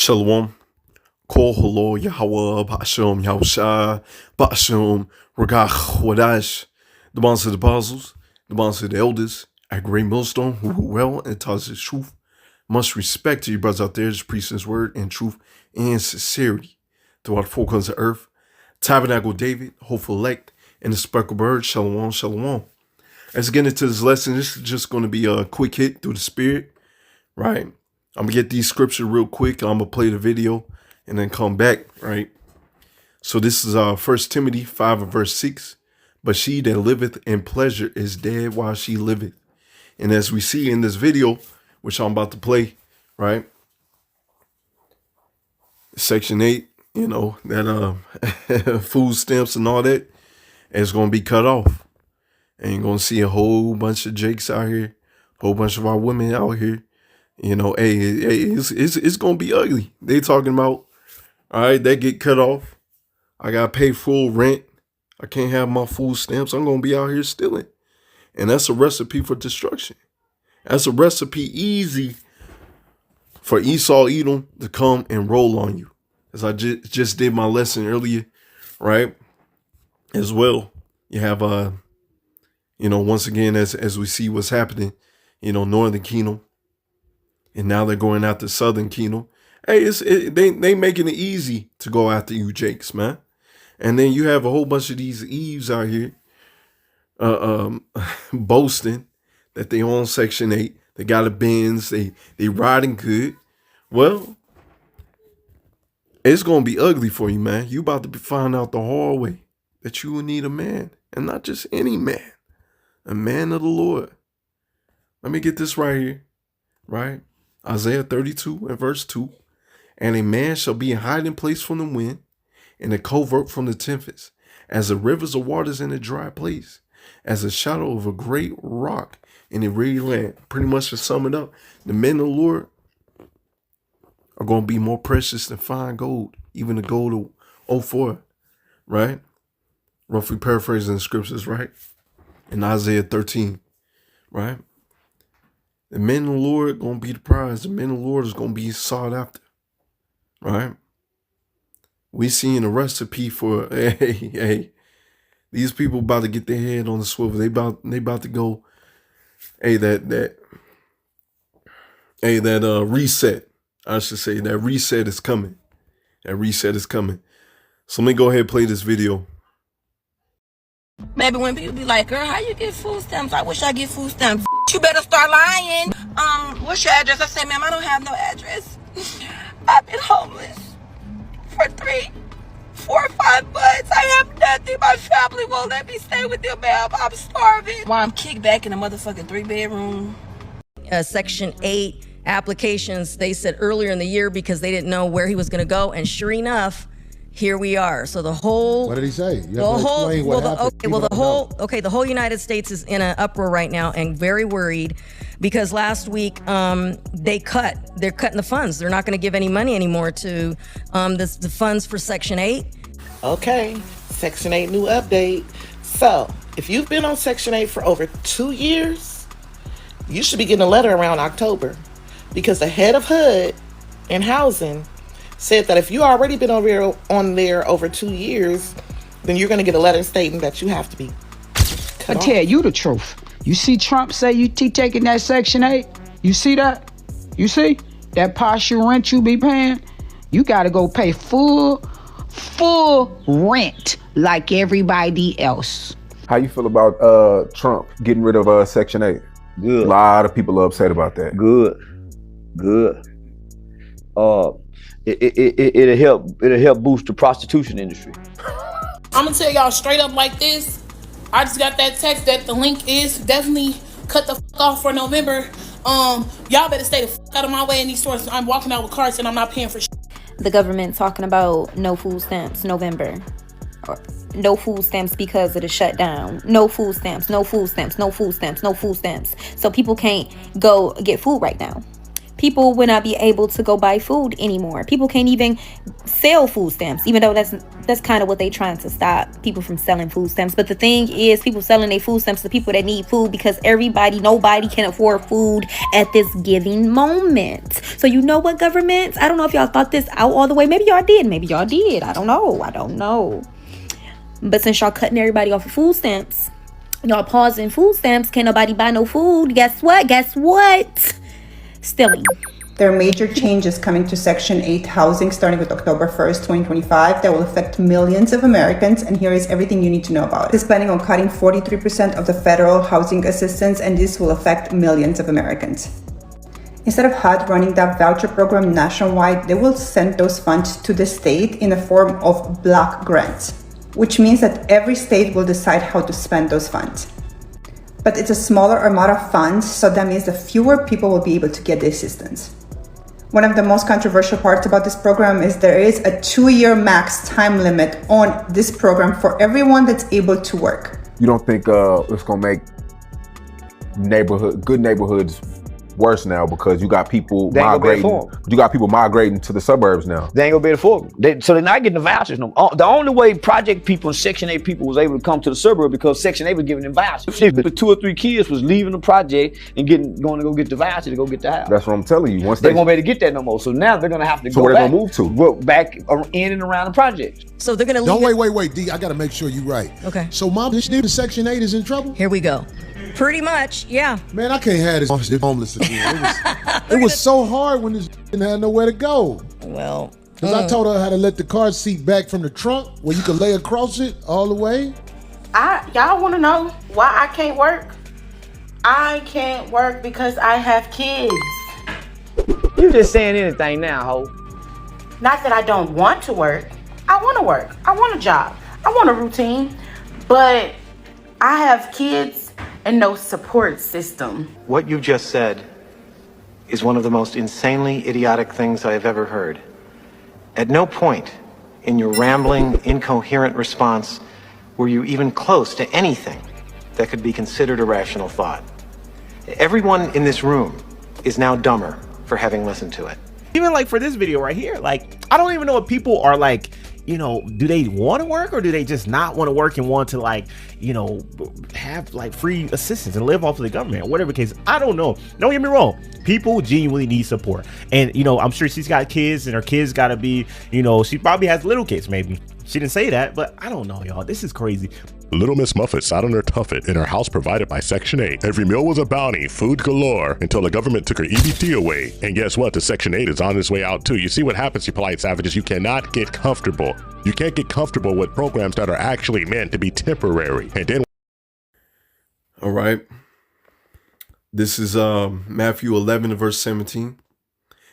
Shalom. Kol Holo Yahweh Ba'ashem Yahushua Ba'ashem Regach Wadash. The bonds of the apostles, the bonds of the elders, at Great Millstone, who well and taught his truth. Much respect to you brothers out there, just preaching his word and truth and sincerity throughout the four corners of earth. Tabernacle David, hopeful elect, and the speckled bird, Shalom, Shalom. As we get into this lesson, this is just going to be a quick hit through the spirit, right? I'm going to get these scriptures real quick. I'm going to play the video and then come back, right? So this is 1 Timothy 5 and verse 6. But she that liveth in pleasure is dead while she liveth. And as we see in this video, which I'm about to play, right? Section 8, you know, that food stamps and all that is going to be cut off. And you're going to see a whole bunch of jakes out here, a whole bunch of our women out here. You know, hey, it's going to be ugly. They talking about, all right, that get cut off. I got to pay full rent. I can't have my food stamps. I'm going to be out here stealing. And that's a recipe for destruction. That's a recipe easy for Esau Edom to come and roll on you. As I just did my lesson earlier, right? As well, you have, you know, once again, as we see what's happening, you know, Northern Kingdom. And now they're going after Southern Kingdom. Hey, they making it easy to go after you, Jakes, man. And then you have a whole bunch of these Eves out here boasting that they own Section 8. They got a Benz. They riding good. Well, it's going to be ugly for you, man. You about to find out the hard way that you will need a man. And not just any man. A man of the Lord. Let me get this right here. Right? Isaiah 32 and verse 2. And a man shall be in hiding place from the wind, and a covert from the tempest, as the rivers of waters in a dry place, as a shadow of a great rock in a weary land. Pretty much to sum it up, the men of the Lord are going to be more precious than fine gold, even the gold of Ophir, right? Roughly paraphrasing the scriptures, right? In Isaiah 13, right? The men of the Lord are going to be the prize. The men of the Lord is going to be sought after, right? We seeing a recipe for, hey, these people about to get their head on the swivel. They about to go, that reset. I should say that reset is coming. That reset is coming. So let me go ahead and play this video. Maybe when people be like, girl, how you get food stamps? I wish I get food stamps. You better start lying. What's your address? I say, ma'am, I don't have no address. I've been homeless for 3, 4, 5 months. I have nothing. My family won't let me stay with them, ma'am. I'm starving. While I'm kicked back in a motherfucking 3-bedroom. Section 8 applications, they said earlier in the year because they didn't know where he was going to go. And sure enough, here we are. So the whole... What did he say? You have to explain what happened. The whole United States is in an uproar right now and very worried because last week they're cutting the funds. They're not going to give any money anymore to the funds for Section 8. Okay, Section 8 new update. So if you've been on Section 8 for over 2 years, you should be getting a letter around October because the head of HUD and housing said that if you already been on there over 2 years, then you're going to get a letter stating that you have to be cut off. Tell you the truth. You see Trump say you taking that Section 8? You see that? You see? That partial rent you be paying? You got to go pay full rent like everybody else. How you feel about Trump getting rid of Section 8? Good. A lot of people are upset about that. Good. It'll help boost the prostitution industry. I'm gonna tell y'all straight up like this. I just got that text that the link is definitely cut the fuck off for November. Y'all better stay the fuck out of my way in these stores. I'm walking out with carts and I'm not paying for shit. The government talking about no food stamps November. Or no food stamps because of the shutdown. No food stamps, no food stamps, no food stamps, no food stamps. So people can't go get food right now. People will not be able to go buy food anymore. People can't even sell food stamps, even though that's That's kind of what they trying to stop people from selling food stamps. But the thing is, people selling their food stamps to people that need food, because nobody can afford food at this giving moment. So you know what, governments? I don't know if y'all thought this out all the way. Maybe y'all did. I don't know. But since y'all cutting everybody off of food stamps, y'all pausing food stamps, can't nobody buy no food. Guess what? Stealing. There are major changes coming to Section 8 housing starting with October 1st, 2025 that will affect millions of Americans, and here is everything you need to know about it. It's planning on cutting 43% of the federal housing assistance, and this will affect millions of Americans. Instead of HUD running that voucher program nationwide, they will send those funds to the state in the form of block grants, which means that every state will decide how to spend those funds. But it's a smaller amount of funds, so that means that fewer people will be able to get the assistance. One of the most controversial parts about this program is there is a 2-year max time limit on this program for everyone that's able to work. You don't think it's gonna make good neighborhoods worse now because you got people migrating? You got people migrating to the suburbs now. They ain't gonna be able to afford them. So they're not getting the vouchers no more. The only way project people and Section 8 people was able to come to the suburb because Section 8 was giving them vouchers. If the 2 or 3 kids was leaving the project and going to go get the voucher to go get the house. That's what I'm telling you. Once they won't be able to get that no more. So now they're gonna have to go back. So where they gonna move to? Go back in and around the project. So they're gonna leave. Wait, D. I gotta make sure you're right. Okay. So mom, this nigga Section 8 is in trouble? Here we go. Pretty much, yeah. Man, I can't have this homeless again. It was so hard when this didn't have nowhere to go. Well, because I told her how to let the car seat back from the trunk where you could lay across it all the way. Y'all want to know why I can't work? I can't work because I have kids. You just saying anything now, ho. Not that I don't want to work. I want to work. I want a job. I want a routine. But I have kids and no support system. What you just said is one of the most insanely idiotic things I have ever heard. At no point in your rambling, incoherent response were you even close to anything that could be considered a rational thought. Everyone in this room is now dumber for having listened to it. Even like for this video right here, like, I don't even know if people are like, you know, do they want to work or do they just not want to work and want to, like, you know, have like free assistance and live off of the government or whatever the case? I don't know. Don't get me wrong. People genuinely need support. And, you know, I'm sure she's got kids and her kids got to be, you know, she probably has little kids maybe. She didn't say that, but I don't know, y'all. This is crazy. Little Miss Muffet sat on her tuffet in her house provided by Section 8. Every meal was a bounty, food galore, until the government took her EBT away. And guess what? The Section 8 is on its way out too. You see what happens, you polite savages? You cannot get comfortable. You can't get comfortable with programs that are actually meant to be temporary. And then... All right. This is Matthew 11 verse 17.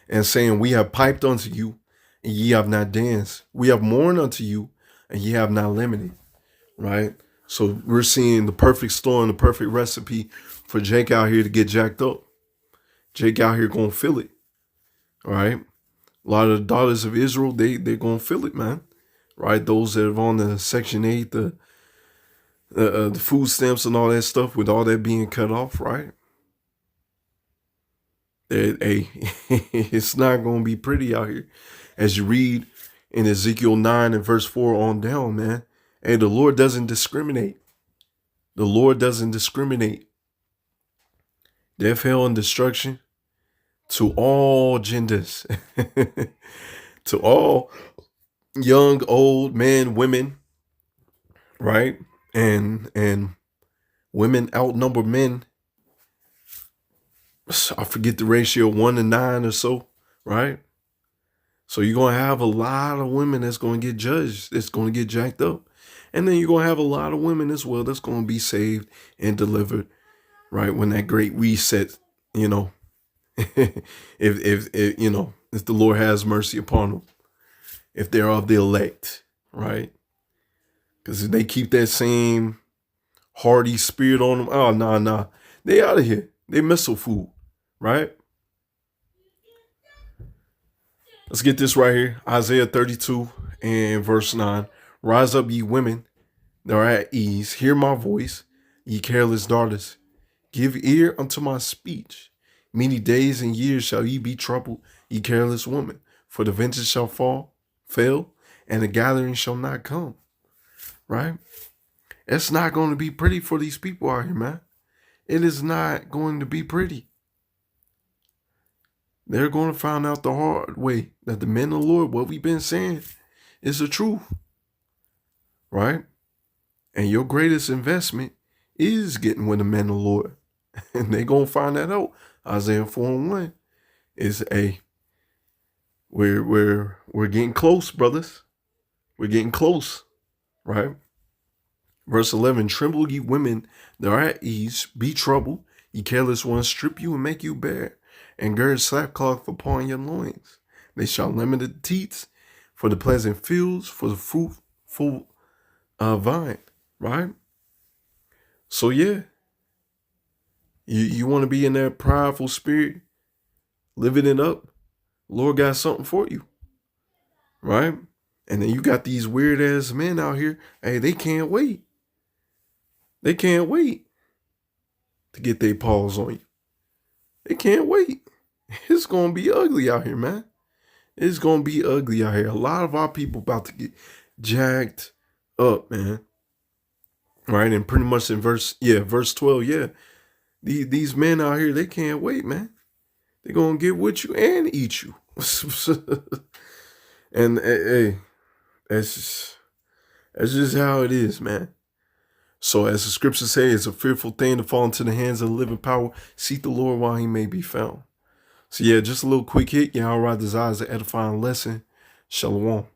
And saying, we have piped unto you, and ye have not danced. We have mourned unto you, and ye have not lamented. Right? So we're seeing the perfect storm, the perfect recipe for Jake out here to get jacked up. Jake out here gonna feel it. All right. A lot of the daughters of Israel, they're gonna feel it, man. Right? Those that are on the Section 8, the food stamps and all that stuff, with all that being cut off, right? It's not gonna be pretty out here. As you read in Ezekiel 9 and verse 4 on down, man. And the Lord doesn't discriminate. The Lord doesn't discriminate. Death, hell, and destruction to all genders, to all young, old, men, women, right? And women outnumber men. I forget the ratio, 1 to 9 or so, right? So you're going to have a lot of women that's going to get judged, that's going to get jacked up. And then you're going to have a lot of women as well that's going to be saved and delivered, right? When that great reset, you know, if you know, if the Lord has mercy upon them, if they're of the elect, right? Because if they keep that same hardy spirit on them, oh, nah, they out of here. They missile food, right? Let's get this right here. Isaiah 32 and verse 9. Rise up, ye women that are at ease. Hear my voice, ye careless daughters. Give ear unto my speech. Many days and years shall ye be troubled, ye careless woman. For the vengeance shall fail, and the gathering shall not come. Right? It's not going to be pretty for these people out here, man. It is not going to be pretty. They're going to find out the hard way that the men of the Lord, what we've been saying, is the truth. Right? And your greatest investment is getting with the men of the Lord. And they're going to find that out. Isaiah 4:1 is we're getting close, brothers. We're getting close. Right? Verse 11, tremble ye women that are at ease, be troubled, ye careless ones, strip you and make you bare, and gird sackcloth upon your loins. They shall limit the teats for the pleasant fields, for the fruitful vine, right? So yeah, you want to be in that prideful spirit, living it up, Lord got something for you, right? And then you got these weird ass men out here, hey, they can't wait. They can't wait to get their paws on you. They can't wait. It's going to be ugly out here, man. It's going to be ugly out here. A lot of our people about to get jacked up, man. Right? And pretty much in verse 12, yeah. These men out here, they can't wait, man. They're going to get with you and eat you. And hey, that's just how it is, man. So as the scriptures say, it's a fearful thing to fall into the hands of the living power. Seek the Lord while he may be found. So yeah, just a little quick hit. Y'all desires an edifying lesson. Shalom.